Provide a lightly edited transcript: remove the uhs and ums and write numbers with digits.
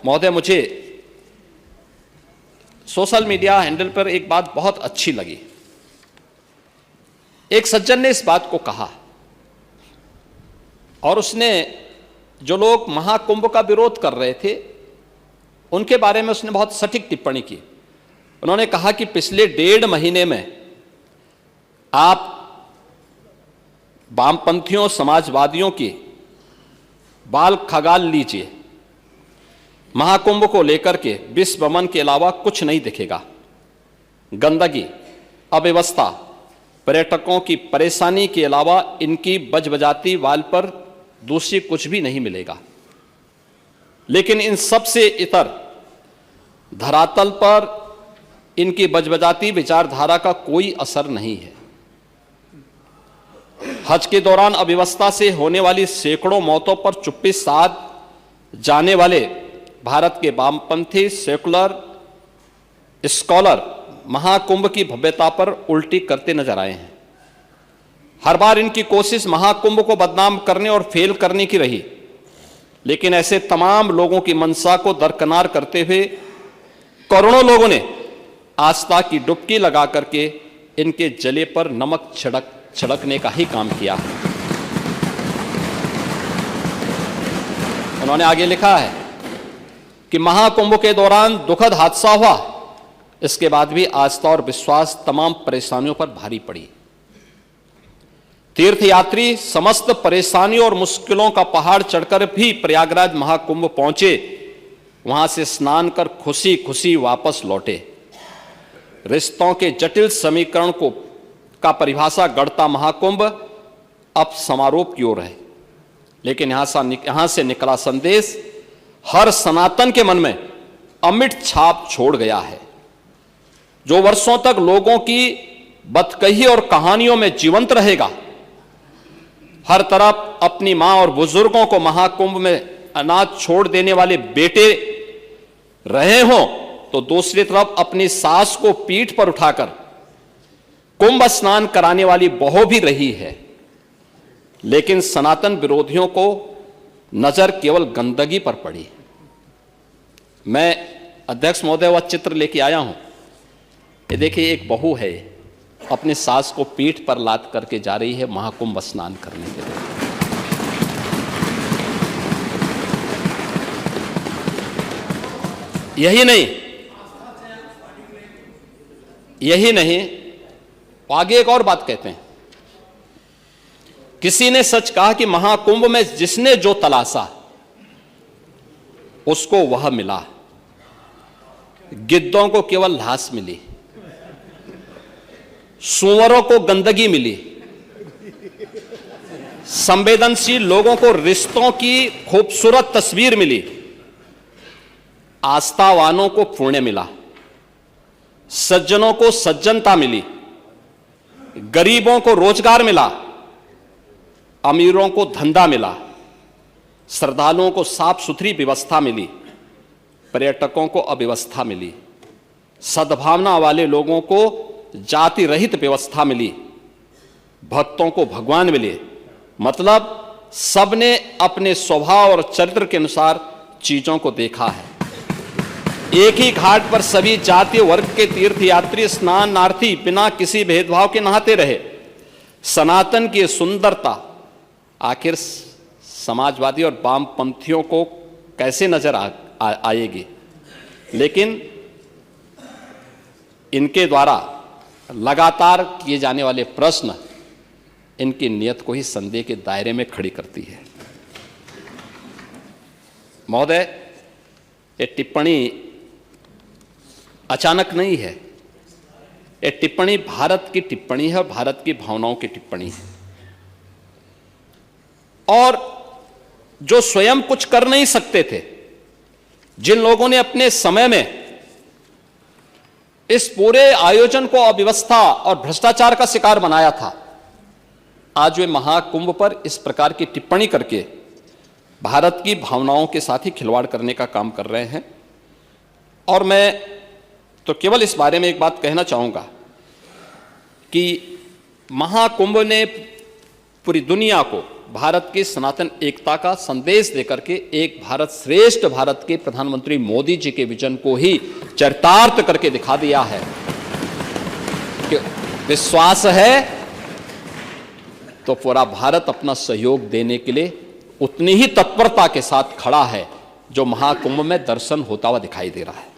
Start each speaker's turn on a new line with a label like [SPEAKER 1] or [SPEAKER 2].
[SPEAKER 1] महोदय, मुझे social media handle पर एक बात बहुत अच्छी लगी। एक सज्जन ने इस बात को कहा और उसने जो लोग महाकुंभ का विरोध कर रहे थे उनके बारे में उसने बहुत सटीक टिप्पणी की। उन्होंने कहा कि पिछले 1.5 महीने में आप वामपंथियों, समाजवादियों की बाल खगाल लीजिए, महाकुंभ को लेकर के विश्व भ्रमण के अलावा कुछ नहीं दिखेगा। गंदगी, अव्यवस्था, पर्यटकों की परेशानी के अलावा इनकी बजबजाती वाल पर दूसरी कुछ भी नहीं मिलेगा। लेकिन इन सब से इतर धरातल पर इनकी बजबजाती विचारधारा का कोई असर नहीं है। हज के दौरान अव्यवस्था से होने वाली सैकड़ों मौतों पर चुप्पी साध जाने वाले भारत के वामपंथी सेकुलर स्कॉलर महाकुंभ की भव्यता पर उल्टी करते नजर आए हैं। हर बार इनकी कोशिश महाकुंभ को बदनाम करने और फेल करने की रही, लेकिन ऐसे तमाम लोगों की मंशा को दरकिनार करते हुए करोड़ों लोगों ने आस्था की डुबकी लगा करके इनके जले पर नमक छिड़कने का ही काम किया। उन्होंने आगे लिखा है कि महाकुंभ के दौरान दुखद हादसा हुआ, इसके बाद भी आस्था और विश्वास तमाम परेशानियों पर भारी पड़ी। तीर्थयात्री समस्त परेशानियों और मुश्किलों का पहाड़ चढ़कर भी प्रयागराज महाकुंभ पहुंचे, वहां से स्नान कर खुशी खुशी वापस लौटे। रिश्तों के जटिल समीकरण का परिभाषा गढ़ता महाकुंभ अब समारोह की ओर है, लेकिन यहां से निकला संदेश हर सनातन के मन में अमिट छाप छोड़ गया है, जो वर्षों तक लोगों की बदकही और कहानियों में जीवंत रहेगा। हर तरफ अपनी मां और बुजुर्गों को महाकुंभ में अनाथ छोड़ देने वाले बेटे रहे हों, तो दूसरी तरफ अपनी सास को पीठ पर उठाकर कुंभ स्नान कराने वाली बहू भी रही है। लेकिन सनातन विरोधियों को नजर केवल गंदगी पर पड़ी। मैं अध्यक्ष महोदय वह चित्र लेके आया हूं। ये देखिए, एक बहू है, अपने सास को पीठ पर लाद करके जा रही है महाकुंभ स्नान करने के लिए। यही नहीं, आगे एक और बात कहते हैं। किसी ने सच कहा कि महाकुंभ में जिसने जो तलाशा उसको वह मिला। गिद्धों को केवल लाश मिली, सूअरों को गंदगी मिली, संवेदनशील लोगों को रिश्तों की खूबसूरत तस्वीर मिली, आस्थावानों को पुण्य मिला, सज्जनों को सज्जनता मिली, गरीबों को रोजगार मिला, अमीरों को धंधा मिला, श्रद्धालुओं को साफ सुथरी व्यवस्था मिली, पर्यटकों को अव्यवस्था मिली, सद्भावना वाले लोगों को जाति रहित व्यवस्था मिली, भक्तों को भगवान मिले। मतलब सबने अपने स्वभाव और चरित्र के अनुसार चीजों को देखा है। एक ही घाट पर सभी जाति वर्ग के तीर्थयात्री स्नानार्थी बिना किसी भेदभाव के नहाते रहे। सनातन की सुंदरता आखिर समाजवादी और वामपंथियों को कैसे नजर आएगी? लेकिन इनके द्वारा लगातार किए जाने वाले प्रश्न इनकी नियत को ही संदेह के दायरे में खड़ी करती है। महोदय, ये टिप्पणी अचानक नहीं है। ये टिप्पणी भारत की टिप्पणी है और भारत की भावनाओं की टिप्पणी है। और जो स्वयं कुछ कर नहीं सकते थे, जिन लोगों ने अपने समय में इस पूरे आयोजन को अव्यवस्था और भ्रष्टाचार का शिकार बनाया था, आज वे महाकुंभ पर इस प्रकार की टिप्पणी करके भारत की भावनाओं के साथ ही खिलवाड़ करने का काम कर रहे हैं। और मैं तो केवल इस बारे में एक बात कहना चाहूंगा कि महाकुंभ ने पूरी दुनिया को भारत की सनातन एकता का संदेश देकर के एक भारत श्रेष्ठ भारत के प्रधानमंत्री मोदी जी के विजन को ही चरितार्थ करके दिखा दिया है कि विश्वास है तो पूरा भारत अपना सहयोग देने के लिए उतनी ही तत्परता के साथ खड़ा है जो महाकुंभ में दर्शन होता हुआ दिखाई दे रहा है।